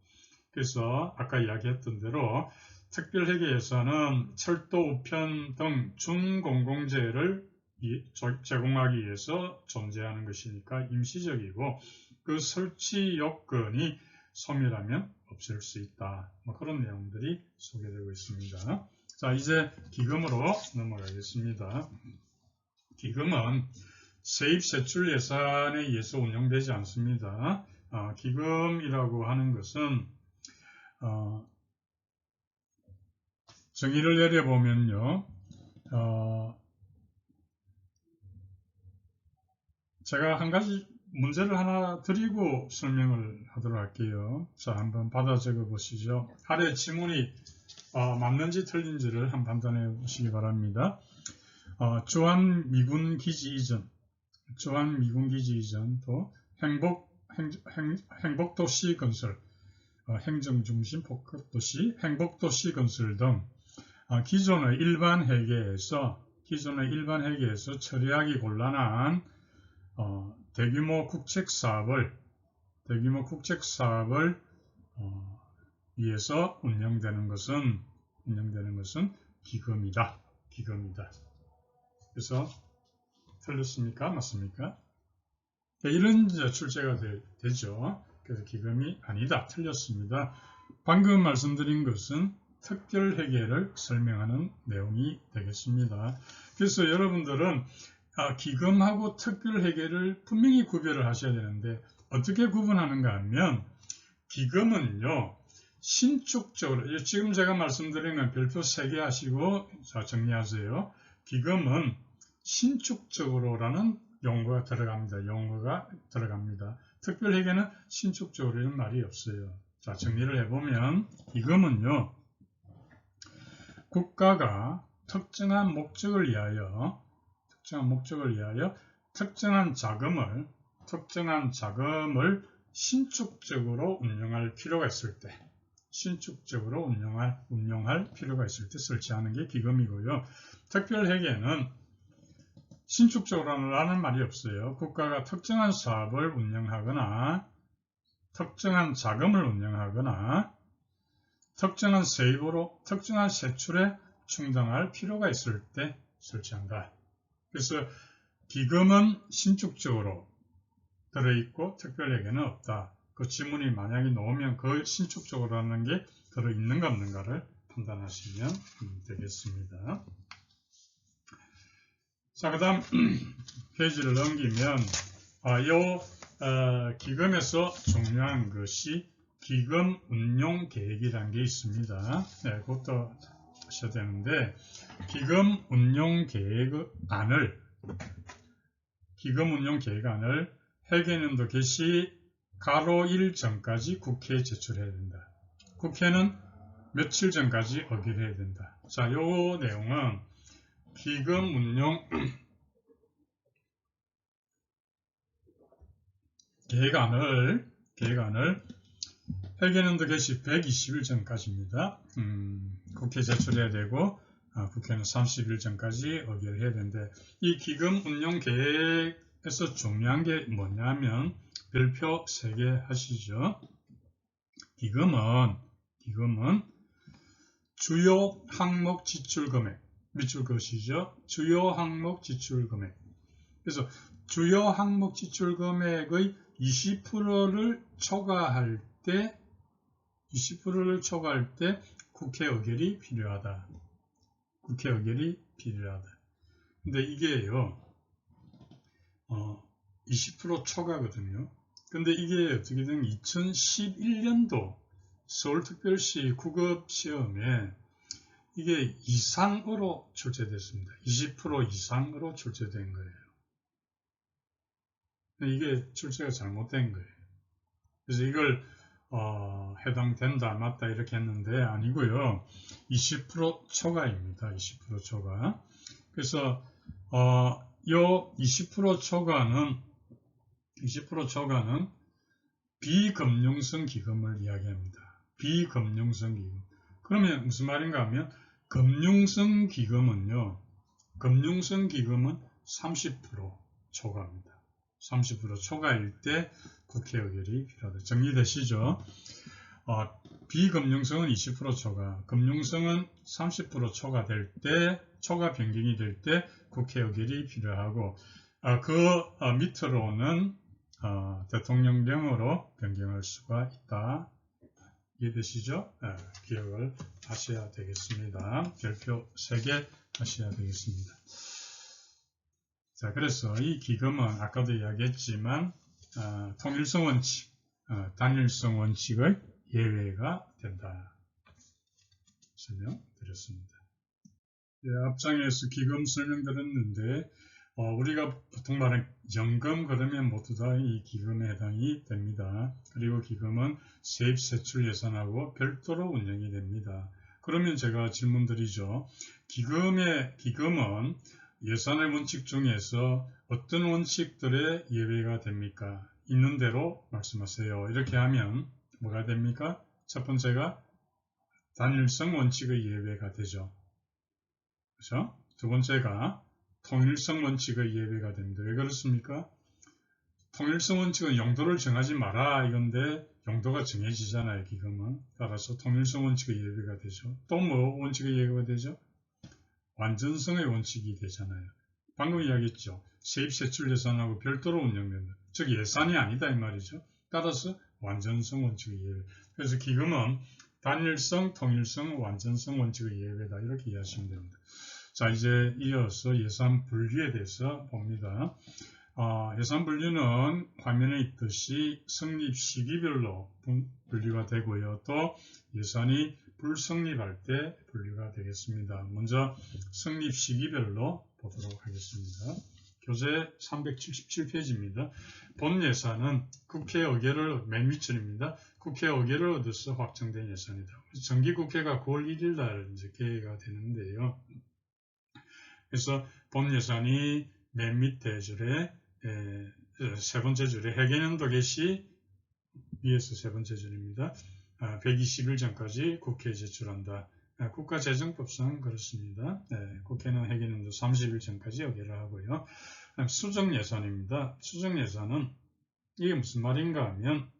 그래서 아까 이야기했던 대로 특별회계에서는 철도, 우편 등 준공공재를 제공하기 위해서 존재하는 것이니까 임시적이고 그 설치 요건이 소멸하면 없앨 수 있다. 그런 내용들이 소개되고 있습니다. 자, 이제 기금으로 넘어가겠습니다. 기금은 세입 세출 예산에 의해서 운영되지 않습니다. 기금이라고 하는 것은 정의를 내려보면요. 제가 한 가지 문제를 하나 드리고 설명을 하도록 할게요. 자, 한번 받아 적어 보시죠. 아래 지문이 맞는지 틀린지를 한번 판단해 보시기 바랍니다. 주한미군기지 이전도 행복도시 건설, 행정중심 복합도시, 행복도시 건설 등 기존의 일반 회계에서 처리하기 곤란한 대규모 국책 사업을 위해서 운영되는 것은 기금이다. 그래서 틀렸습니까? 맞습니까? 이런 출제가 되죠. 그래서 기금이 아니다. 틀렸습니다. 방금 말씀드린 것은 특별회계를 설명하는 내용이 되겠습니다. 그래서 여러분들은 기금하고 특별회계를 분명히 구별을 하셔야 되는데 어떻게 구분하는가 하면 기금은요. 신축적으로 지금 제가 말씀드린 건 별표 3개 하시고 정리하세요. 기금은 신축적으로라는 용어가 들어갑니다. 특별회계는 신축적으로는 말이 없어요. 자, 정리를 해보면 기금은요. 국가가 특정한 목적을 위하여 특정한 자금을 신축적으로 운영할 필요가 있을 때 설치하는 게 기금이고요. 특별회계는 신축적으로라는 말이 없어요. 국가가 특정한 사업을 운영하거나 특정한 자금을 운영하거나 특정한 세입으로 특정한 세출에 충당할 필요가 있을 때 설치한다. 그래서 기금은 신축적으로 들어있고 특별회계는 없다. 그 지문이 만약에 나오면 그 신축적으로라는 게 들어있는가 없는가를 판단하시면 되겠습니다. 자, 그 다음 페이지를 넘기면 기금에서 중요한 것이 기금 운용 계획이라는 게 있습니다. 네, 그것도 하셔야 되는데, 기금 운용 계획안을 회계연도 개시 가로 1 전까지 국회에 제출해야 된다. 국회는 며칠 전까지 의결해야 된다. 자, 요 내용은 기금 운용 계획안을 회계연도 개시 120일 전까지입니다. 국회에 제출해야 되고, 국회는 30일 전까지 의결해야 되는데, 이 기금 운용 계획에서 중요한 게 뭐냐면 별표 3개 하시죠. 기금은 주요 항목 지출 금액 밑줄 그으시죠. 주요 항목 지출 금액. 그래서 주요 항목 지출 금액의 20%를 초과할 때 국회 의결이 필요하다. 근데 이게요, 20% 초과거든요. 근데 이게 어떻게든 2011년도 서울특별시 구급시험에 이게 이상으로 출제됐습니다. 20% 이상으로 출제된 거예요. 이게 출제가 잘못된 거예요. 그래서 이걸 해당된다 맞다 이렇게 했는데 아니고요. 20% 초과입니다. 20% 초과. 그래서 요 20% 초과는 비금융성 기금을 이야기합니다. 비금융성 기금. 그러면 무슨 말인가 하면 금융성 기금은 30% 초과입니다. 30% 초과일 때 국회 의결이 필요하다. 정리되시죠? 비금융성은 20% 초과, 금융성은 30% 초과될 때, 초과 변경이 될 때 국회 의결이 필요하고, 밑으로는 대통령령으로 변경할 수가 있다. 이해되시죠? 기억을 하셔야 되겠습니다. 별표 3개 하셔야 되겠습니다. 자, 그래서 이 기금은 아까도 이야기했지만 통일성 원칙, 단일성 원칙의 예외가 된다. 설명드렸습니다. 앞장에서 기금 설명드렸는데 우리가 보통 말하는 연금 그러면 모두 다 이 기금에 해당이 됩니다. 그리고 기금은 세입 세출 예산하고 별도로 운영이 됩니다. 그러면 제가 질문 드리죠. 기금은 예산의 원칙 중에서 어떤 원칙들의 예외가 됩니까? 있는 대로 말씀하세요. 이렇게 하면 뭐가 됩니까? 첫 번째가 단일성 원칙의 예외가 되죠. 그렇죠? 두 번째가 통일성 원칙의 예외가 됩니다. 왜 그렇습니까? 통일성 원칙은 용도를 정하지 마라 이건데 용도가 정해지잖아요. 기금은. 따라서 통일성 원칙의 예외가 되죠. 또 뭐 원칙의 예외가 되죠? 완전성의 원칙이 되잖아요. 방금 이야기했죠. 세입세출 예산하고 별도로 운영된다. 즉 예산이 아니다 이 말이죠. 따라서 완전성 원칙의 예외. 그래서 기금은 단일성, 통일성, 완전성 원칙의 예외다. 이렇게 이해하시면 됩니다. 자, 이제 이어서 예산 분류에 대해서 봅니다. 예산 분류는 화면에 있듯이 성립 시기별로 분류가 되고요. 또 예산이 불성립할 때 분류가 되겠습니다. 먼저 성립 시기별로 보도록 하겠습니다. 교재 377페이지입니다. 본 예산은 국회 의결을 맨 밑줄입니다. 국회 의결을 얻어서 확정된 예산이다. 정기국회가 9월 1일 날 이제 개회가 되는데요. 그래서 본 예산이 맨 밑에 줄에 세 번째 줄에 회계연도 개시 위에서 세 번째 줄입니다. 120일 전까지 국회에 제출한다. 국가재정법상 그렇습니다. 국회는 회계연도 30일 전까지 의결을 하고요. 수정 예산입니다. 수정 예산은 이게 무슨 말인가 하면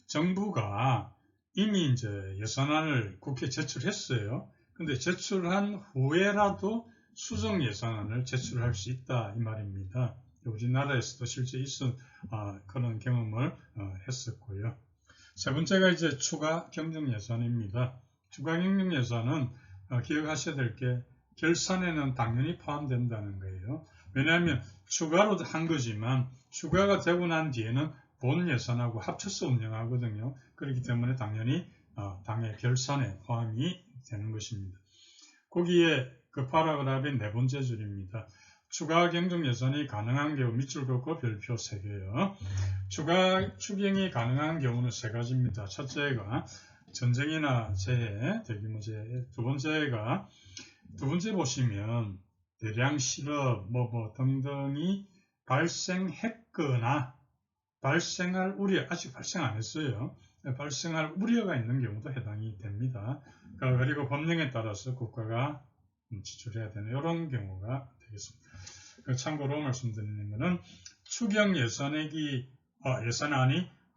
정부가 이미 이제 예산안을 국회에 제출했어요. 근데 제출한 후에라도 수정 예산안을 제출할 수 있다 이 말입니다. 우리나라에서도 실제 그런 경험을 했었고요. 세 번째가 이제 추가 경정 예산입니다. 추가 경정 예산은 기억하셔야 될 게 결산에는 당연히 포함된다는 거예요. 왜냐하면 추가로 한 거지만 추가가 되고 난 뒤에는 본 예산하고 합쳐서 운영하거든요. 그렇기 때문에 당연히 당의 결산에 포함이 되는 것입니다. 거기에 그 파라그раф의 네 번째 줄입니다. 추가 경정 예산이 가능한 경우 밑줄 긋고 별표 3개요. 추가 추경이 가능한 경우는 3가지입니다. 첫째가 전쟁이나 재해, 대규모 재해. 두 번째 보시면 대량 실업, 등등이 발생했거나 발생할 우려, 아직 발생 안 했어요. 발생할 우려가 있는 경우도 해당이 됩니다. 그리고 법령에 따라서 국가가 지출해야 되는 이런 경우가 되겠습니다. 참고로 말씀드리는 것은 추경 예산안이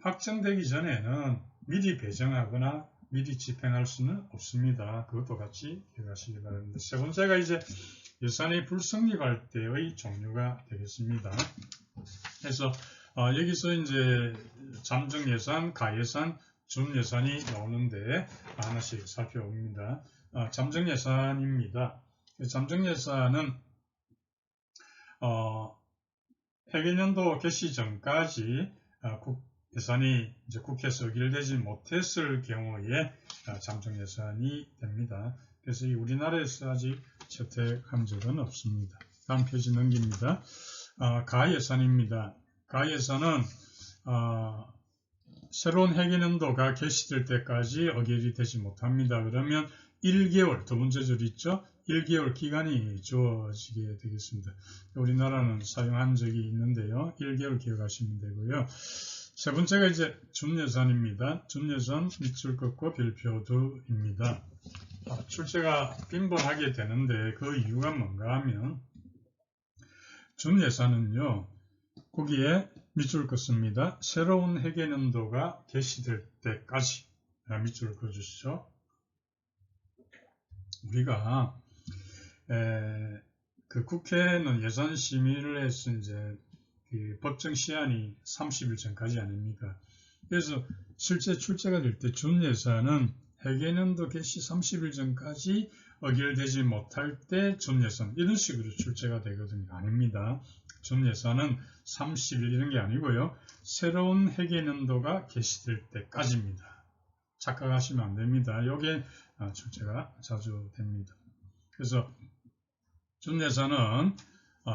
확정되기 전에는 미리 배정하거나 미리 집행할 수는 없습니다. 그것도 같이 기억하시기 바랍니다. 세 번째가 이제 예산이 불성립할 때의 종류가 되겠습니다. 그래서 여기서 이제 잠정 예산, 가예산, 준예산이 나오는데 하나씩 살펴봅니다. 잠정 예산입니다. 잠정 예산은 회계년도 개시 전까지 예산이 이제 국회에서 의결되지 못했을 경우에 잠정 예산이 됩니다. 그래서 이 우리나라에서 아직 채택한 적은 없습니다. 다음 페이지 넘깁니다. 가예산입니다. 가예산은 새로운 회계년도가 개시될 때까지 의결이 되지 못합니다. 그러면 1개월, 두 번째 줄 있죠? 1개월 기간이 주어지게 되겠습니다. 우리나라는 사용한 적이 있는데요. 1개월 기억하시면 되고요. 세 번째가 이제 준예산입니다. 준예산 밑줄 긋고 별표 2입니다. 출제가 빈번하게 되는데 그 이유가 뭔가 하면 준예산은요. 거기에 밑줄 긋습니다. 새로운 회계년도가 개시될 때까지 밑줄 그어주시죠. 우리가 그 국회는 예산 심의를 해서 이제 그 법정 시한이 30일 전까지 아닙니까? 그래서 실제 출제가 될 때 준예산은 회계년도 개시 30일 전까지 의결되지 못할 때 준예산 이런 식으로 출제가 되거든요. 아닙니다. 준예산은 30일 이런 게 아니고요. 새로운 회계년도가 개시될 때까지입니다. 착각하시면 안 됩니다. 이게 출제가 자주 됩니다. 그래서 준예산은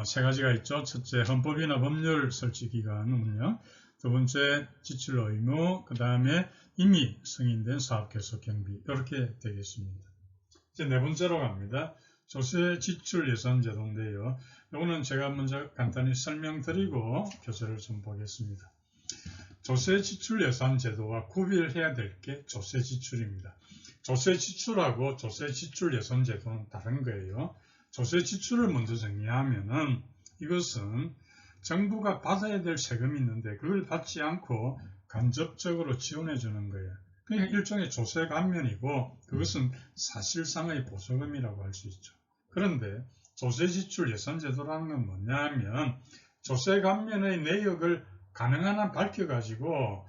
세 가지가 있죠. 첫째, 헌법이나 법률 설치 기간 운영. 두 번째, 지출 의무. 그 다음에 이미 승인된 사업 계속 경비. 이렇게 되겠습니다. 이제 네 번째로 갑니다. 조세 지출 예산 제도인데요. 이거는 제가 먼저 간단히 설명드리고 교재를 좀 보겠습니다. 조세 지출 예산 제도와 구별해야 될 게 조세 지출입니다. 조세 지출하고 조세 지출 예산 제도는 다른 거예요. 조세 지출을 먼저 정리하면은 이것은 정부가 받아야 될 세금이 있는데 그걸 받지 않고 간접적으로 지원해 주는 거예요. 그러니까 일종의 조세 감면이고 그것은 사실상의 보조금이라고 할 수 있죠. 그런데 조세 지출 예산 제도라는 건 뭐냐 하면 조세 감면의 내역을 가능한 한 밝혀가지고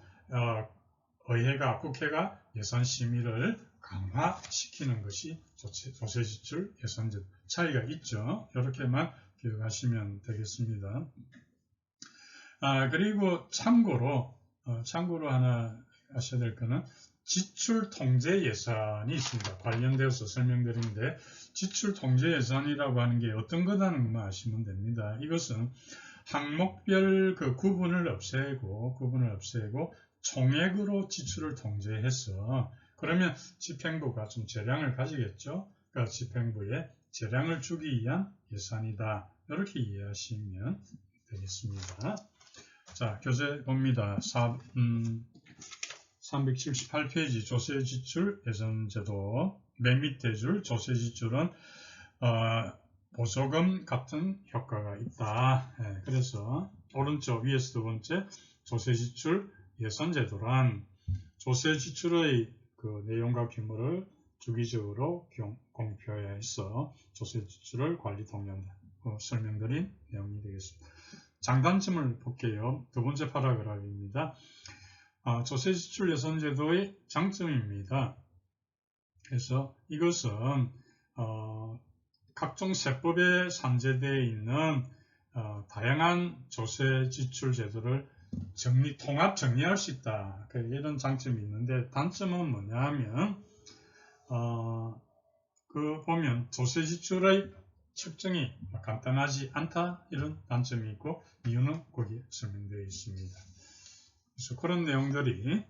의회가 국회가 예산 심의를 강화시키는 것이 조세 지출 예산 제도. 차이가 있죠. 이렇게만 기억하시면 되겠습니다. 그리고 참고로 하나 아셔야 될 거는 지출 통제 예산이 있습니다. 관련되어서 설명드리는데 지출 통제 예산이라고 하는 게 어떤 거다는 것만 아시면 됩니다. 이것은 항목별 그 구분을 없애고 총액으로 지출을 통제해서 그러면 집행부가 좀 재량을 가지겠죠. 그러니까 집행부에 재량을 주기 위한 예산이다. 이렇게 이해하시면 되겠습니다. 자, 교재 봅니다. 378페이지 조세지출 예산제도 맨 밑에 줄 조세지출은 보조금 같은 효과가 있다. 그래서 오른쪽 위에서 두 번째 조세지출 예산제도란 조세지출의 그 내용과 규모를 주기적으로 공표해서 조세지출을 관리 통제한다. 설명드린 내용이 되겠습니다. 장단점을 볼게요. 두 번째 파라그раф입니다. 조세지출 예산제도의 장점입니다. 그래서 이것은 각종 세법에 산재되어 있는 다양한 조세지출 제도를 통합 정리할 수 있다. 이런 장점이 있는데 단점은 뭐냐 하면 그 보면 조세지출의 측정이 간단하지 않다 이런 단점이 있고 이유는 거기에 설명되어 있습니다. 그래서 그런 내용들이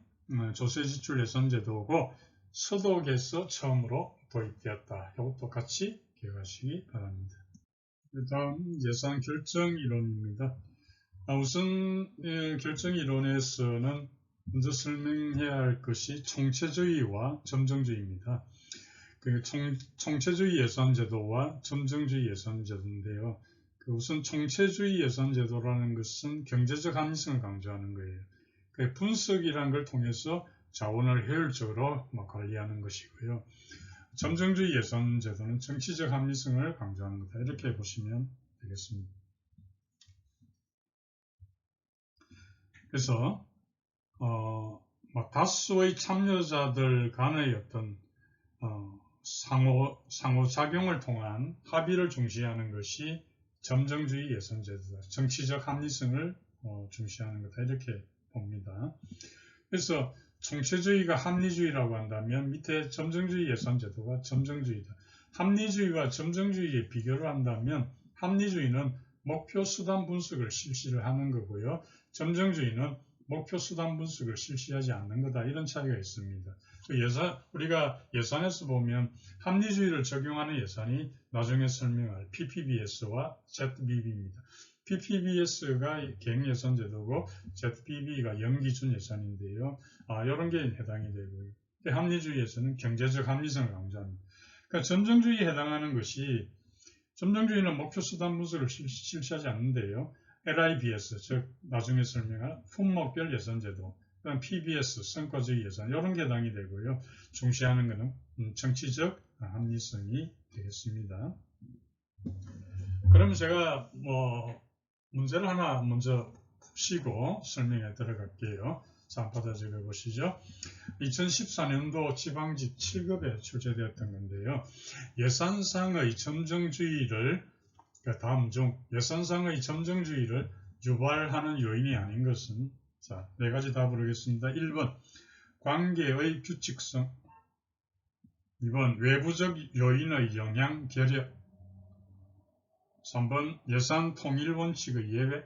조세지출 예산제도고 서독에서 처음으로 도입되었다. 이것도 같이 기억하시기 바랍니다. 다음 예산 결정 이론입니다. 우선 결정 이론에서는 먼저 설명해야 할 것이 총체주의와 점정주의입니다. 그 총체주의 예산제도와 점정주의 예산제도인데요. 우선 총체주의 예산제도라는 것은 경제적 합리성을 강조하는 거예요. 그 분석이라는 걸 통해서 자원을 효율적으로 관리하는 것이고요. 점정주의 예산제도는 정치적 합리성을 강조하는 거다. 이렇게 보시면 되겠습니다. 그래서 다수의 참여자들 간의 어떤 상호작용을 통한 합의를 중시하는 것이 점정주의 예산제도다. 정치적 합리성을 중시하는 거다. 이렇게 봅니다. 그래서 총체주의가 합리주의라고 한다면 밑에 점정주의 예산제도가 점정주의다. 합리주의와 점정주의의 비교를 한다면 합리주의는 목표 수단 분석을 실시를 하는 거고요. 점정주의는 목표 수단 분석을 실시하지 않는 거다. 이런 차이가 있습니다. 우리가 예산에서 보면 합리주의를 적용하는 예산이 나중에 설명할 PPBS와 ZBB입니다. PPBS가 계획예산제도고 ZBB가 연기준 예산인데요. 이런 게 해당이 되고요. 합리주의에서는 경제적 합리성을 강조합니다. 그러니까 점정주의에 해당하는 것이 점정주의는 목표 수단 분석을 실시하지 않는데요. LIBS, 즉 나중에 설명할 품목별 예산제도, PBS, 성과주의 예산 이런 게 해당이 되고요. 중시하는 것은 정치적 합리성이 되겠습니다. 그러면 제가 문제를 하나 먼저 푸시고 설명에 들어갈게요. 자, 한번 받아 적어보시죠. 2014년도 지방직 7급에 출제되었던 건데요. 예산상의 점정주의를 다음 중 예산상의 점정주의를 유발하는 요인이 아닌 것은 자, 네 가지 답을 하겠습니다. 1번 관계의 규칙성, 2번 외부적 요인의 영향, 결여, 3번 예산 통일 원칙의 예외,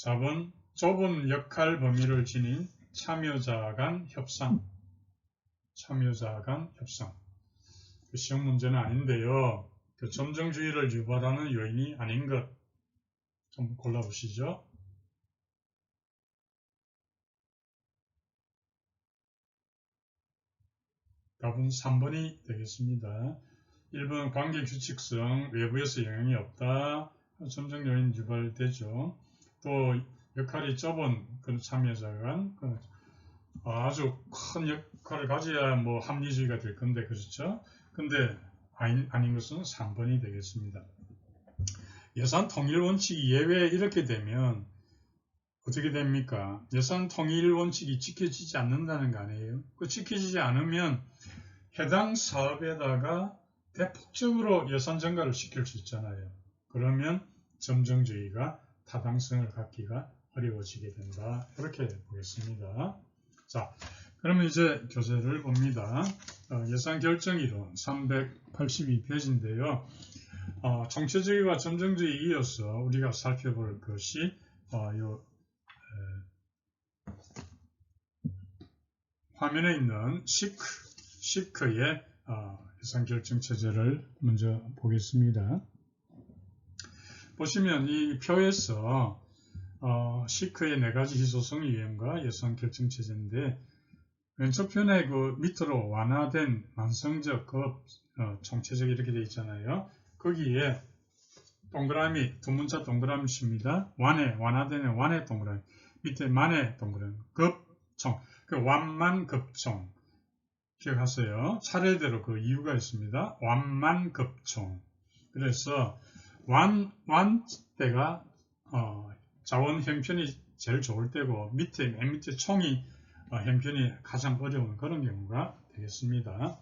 4번 좁은 역할 범위를 지닌 참여자 간 협상. 시험 문제는 아닌데요. 점정주의를 유발하는 요인이 아닌 것 좀 골라보시죠. 답은 3번이 되겠습니다. 1번 관계규칙성, 외부에서 영향이 없다. 점정 요인 유발되죠. 또 역할이 좁은 참여자 간 아주 큰 역할을 가져야 합리주의가 될 건데, 그렇죠? 근데 아닌 것은 3번이 되겠습니다. 예산 통일 원칙이 예외 이렇게 되면 어떻게 됩니까? 예산 통일 원칙이 지켜지지 않는다는 거 아니에요? 지켜지지 않으면 해당 사업에다가 대폭적으로 예산 증가를 시킬 수 있잖아요. 그러면 점정주의가 타당성을 갖기가 어려워지게 된다. 이렇게 보겠습니다. 자, 그러면 이제 교재를 봅니다. 예산 결정 이론 382페이지인데요. 총체주의와 점정주의에 이어서 우리가 살펴볼 것이 화면에 있는 시크의 예산 결정 체제를 먼저 보겠습니다. 보시면 이 표에서 시크의 4가지 희소성 유형과 예산 결정 체제인데 왼쪽 편에 그 밑으로 완화된 완성적 총체적 이렇게 되어 있잖아요. 거기에 동그라미 두 문자 동그라미입니다. 완화되는 완의 동그라미 밑에 만의 동그라미 급총 완만급총 기억하세요. 차례대로 그 이유가 있습니다. 완만급총. 그래서 완 때가 자원 형편이 제일 좋을 때고 맨 밑에 총이 형편이 가장 어려운 그런 경우가 되겠습니다.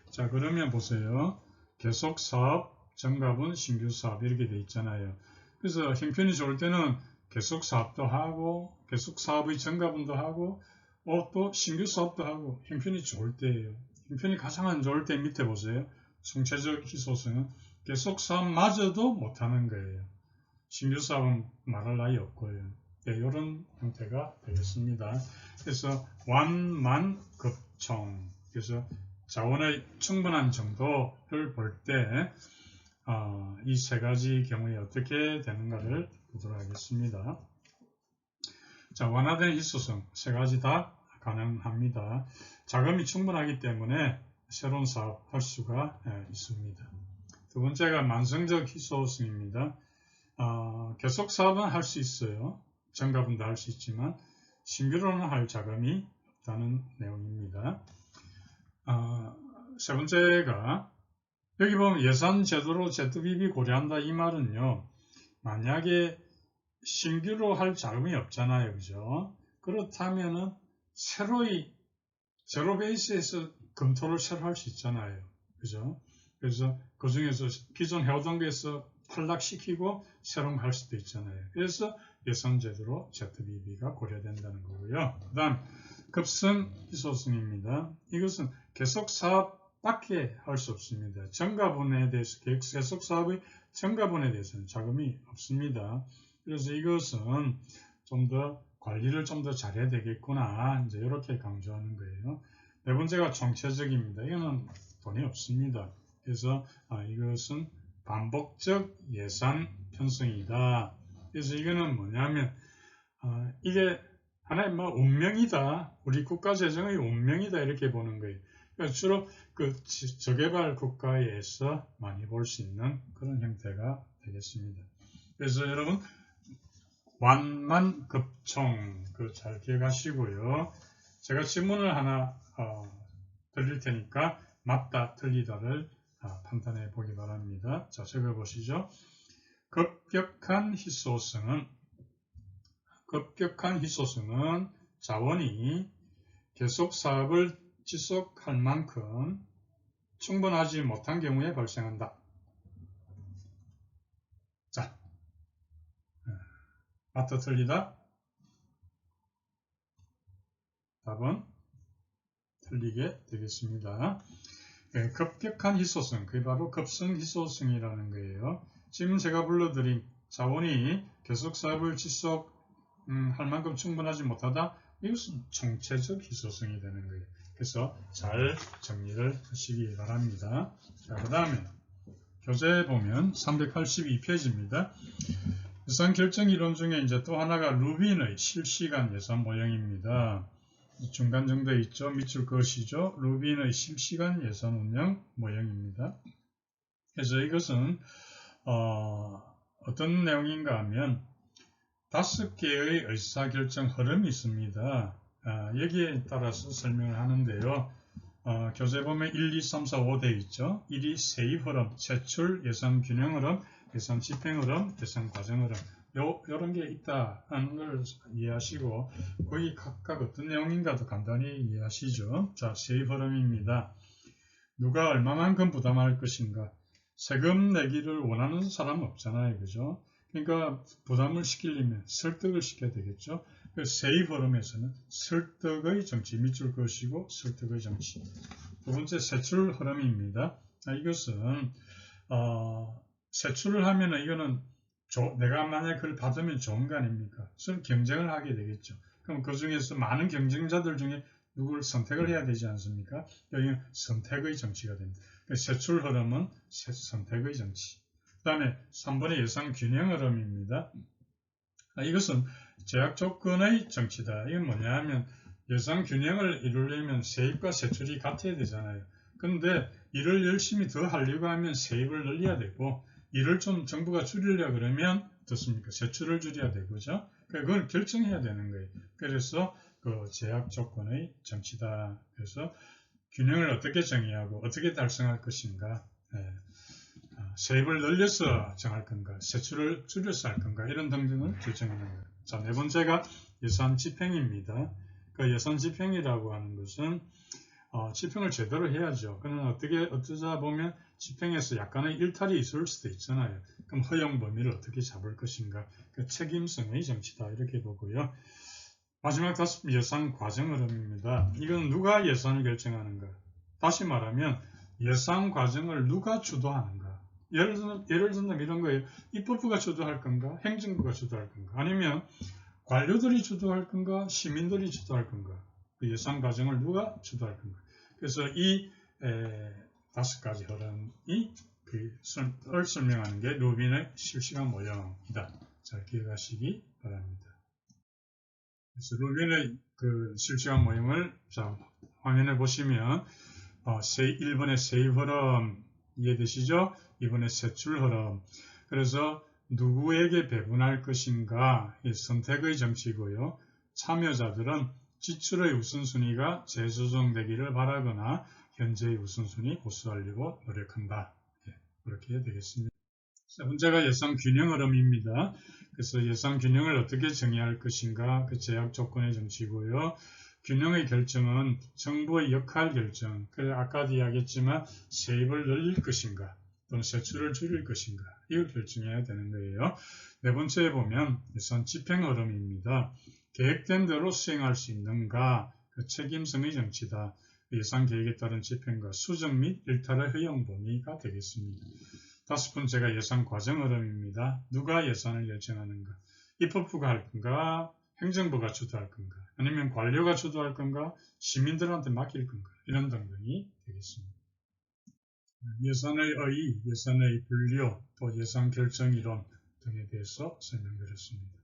자, 그러면 보세요. 계속 사업, 정가분, 신규 사업 이렇게 돼 있잖아요. 그래서 형편이 좋을 때는 계속 사업도 하고 계속 사업의 정가분도 하고 또 신규 사업도 하고 형편이 좋을 때예요. 형편이 가장 안 좋을 때 밑에 보세요. 총체적 희소성은 계속 사업마저도 못하는 거예요. 신규 사업은 말할 나위 없고요. 네, 이런 형태가 되겠습니다. 그래서 완만급총, 그래서 자원의 충분한 정도를 볼 때 이 세 가지 경우에 어떻게 되는가를 보도록 하겠습니다. 자, 완화된 희소성 세 가지 다 가능합니다. 자금이 충분하기 때문에 새로운 사업 할 수가 있습니다. 두 번째가 만성적 희소성입니다. 계속 사업은 할 수 있어요. 정가분도 할 수 있지만 신규로는 할 자금이 없다는 내용입니다. 세 번째가 여기 보면 예산 제도로 ZBB 고려한다 이 말은요. 만약에 신규로 할 자금이 없잖아요. 그죠? 그렇다면은 새로이 제로 베이스에서 검토를 새로 할 수 있잖아요. 그죠? 그래서 그 중에서 기존 해오던 거에서 탈락시키고 새로운 거 할 수도 있잖아요. 그래서 예산 제도로 ZBB가 고려된다는 거고요. 그 다음 급성 희소성입니다. 이것은 계속 사업밖에 할 수 없습니다. 정가분에 대해서 계속 사업의 정가분에 대해서는 자금이 없습니다. 그래서 이것은 좀 더 관리를 좀 더 잘해야 되겠구나. 이제 이렇게 강조하는 거예요. 네 번째가 총체적입니다. 이거는 돈이 없습니다. 그래서 이것은 반복적 예산 편성이다. 그래서 이거는 뭐냐면 이게 하나의 운명이다. 우리 국가 재정의 운명이다 이렇게 보는 거예요. 그러니까 주로 그 저개발 국가에서 많이 볼 수 있는 그런 형태가 되겠습니다. 그래서 여러분 완만급총 잘 기억하시고요. 제가 질문을 하나 드릴 테니까 맞다 틀리다를 판단해 보기 바랍니다. 자, 적어보시죠. 급격한 희소성은 자원이 계속 사업을 지속할 만큼 충분하지 못한 경우에 발생한다. 자, 맞다 틀리다? 답은 틀리게 되겠습니다. 네, 급격한 희소성, 그게 바로 급성 희소성이라는 거예요. 지금 제가 불러드린 자원이 계속 사업을 지속할 만큼 충분하지 못하다, 이것은 총체적 희소성이 되는 거예요. 그래서 잘 정리를 하시기 바랍니다. 자, 그 다음에 교재 보면 382페이지입니다. 예산 결정 이론 중에 이제 또 하나가 루빈의 실시간 예산 모형입니다. 중간 정도에 있죠. 밑줄 그으시죠. 루빈의 실시간 예산 운영 모형입니다. 그래서 이것은 어떤 내용인가 하면 5개의 의사결정 흐름이 있습니다. 여기에 따라서 설명을 하는데요. 교재 보면 1, 2, 3, 4, 5 돼 있죠. 1이 세입 흐름, 세출, 예산 균형 흐름, 예산 집행 흐름, 예산 과정 흐름. 요런 게 있다는 걸 이해하시고 거기 각각 어떤 내용인가도 간단히 이해하시죠. 자, 세입 흐름입니다. 누가 얼마만큼 부담할 것인가. 세금 내기를 원하는 사람은 없잖아요. 그죠? 그러니까 부담을 시키려면 설득을 시켜야 되겠죠. 세입 흐름에서는 설득의 정치, 밑줄 그으시고 설득의 정치. 두 번째 세출 흐름입니다. 이것은 세출을 하면은 이거는 내가 만약 그걸 받으면 좋은 거 아닙니까? 그럼 경쟁을 하게 되겠죠. 그럼 그 중에서 많은 경쟁자들 중에 누구를 선택을 해야 되지 않습니까? 여기는 선택의 정치가 됩니다. 세출 흐름은 선택의 정치. 그 다음에 3번의 예산 균형 흐름입니다. 이것은 제약 조건의 정치다. 이건 뭐냐 하면 예산 균형을 이루려면 세입과 세출이 같아야 되잖아요. 그런데 일을 열심히 더 하려고 하면 세입을 늘려야 되고 일을 좀 정부가 줄이려고 그러면 어떻습니까? 세출을 줄여야 되고죠. 그걸 결정해야 되는 거예요. 그래서 그 제약 조건의 정치다. 그래서 균형을 어떻게 정의하고 어떻게 달성할 것인가. 세입을 늘려서 정할 건가, 세출을 줄여서 할 건가, 이런 등등을 결정하는 거예요. 자, 네 번째가 예산 집행입니다. 그 예산 집행이라고 하는 것은 집행을 제대로 해야죠. 그러나 어쩌다 보면 집행에서 약간의 일탈이 있을 수도 있잖아요. 그럼 허용 범위를 어떻게 잡을 것인가, 그 책임성의 정치다 이렇게 보고요. 마지막 5번 예산 과정 흐름입니다. 이건 누가 예산을 결정하는가? 다시 말하면 예산 과정을 누가 주도하는가. 예를 들면 이런 거예요. 입법부가 주도할 건가? 행정부가 주도할 건가? 아니면 관료들이 주도할 건가? 시민들이 주도할 건가? 그 예산 과정을 누가 주도할 건가? 그래서 이 5가지 흐름이 그걸 설명하는 게 루빈의 실시간 모형이다. 잘 기억하시기 바랍니다. 그래서 루빈의 그 실시간 모형을 자, 화면에 보시면 1번의 세입 흐름 이해되시죠? 2번의 세출 흐름. 그래서 누구에게 배분할 것인가 이 선택의 정치고요. 참여자들은 지출의 우선순위가 재조정되기를 바라거나 현재의 우선순위 호소하려고 노력한다. 그렇게 되겠습니다. 자, 문제가 예산 균형 흐름입니다. 그래서 예산 균형을 어떻게 정의할 것인가 그 제약 조건의 정치고요. 균형의 결정은 정부의 역할 결정, 그래서 아까도 이야기했지만 세입을 늘릴 것인가 또는 세출을 줄일 것인가 이걸 결정해야 되는 거예요. 네 번째에 보면 예산 집행 흐름입니다. 계획된 대로 수행할 수 있는가 그 책임성의 정치다. 예산 계획에 따른 집행과 수정 및 일탈의 허용 범위가 되겠습니다. 5번째가 예산 과정 흐름입니다. 누가 예산을 결정하는가? 입법부가 할 건가? 행정부가 주도할 건가? 아니면 관료가 주도할 건가? 시민들한테 맡길 건가? 이런 등등이 되겠습니다. 예산의 의의, 예산의 분류, 또 예산 결정 이론 등에 대해서 설명드렸습니다.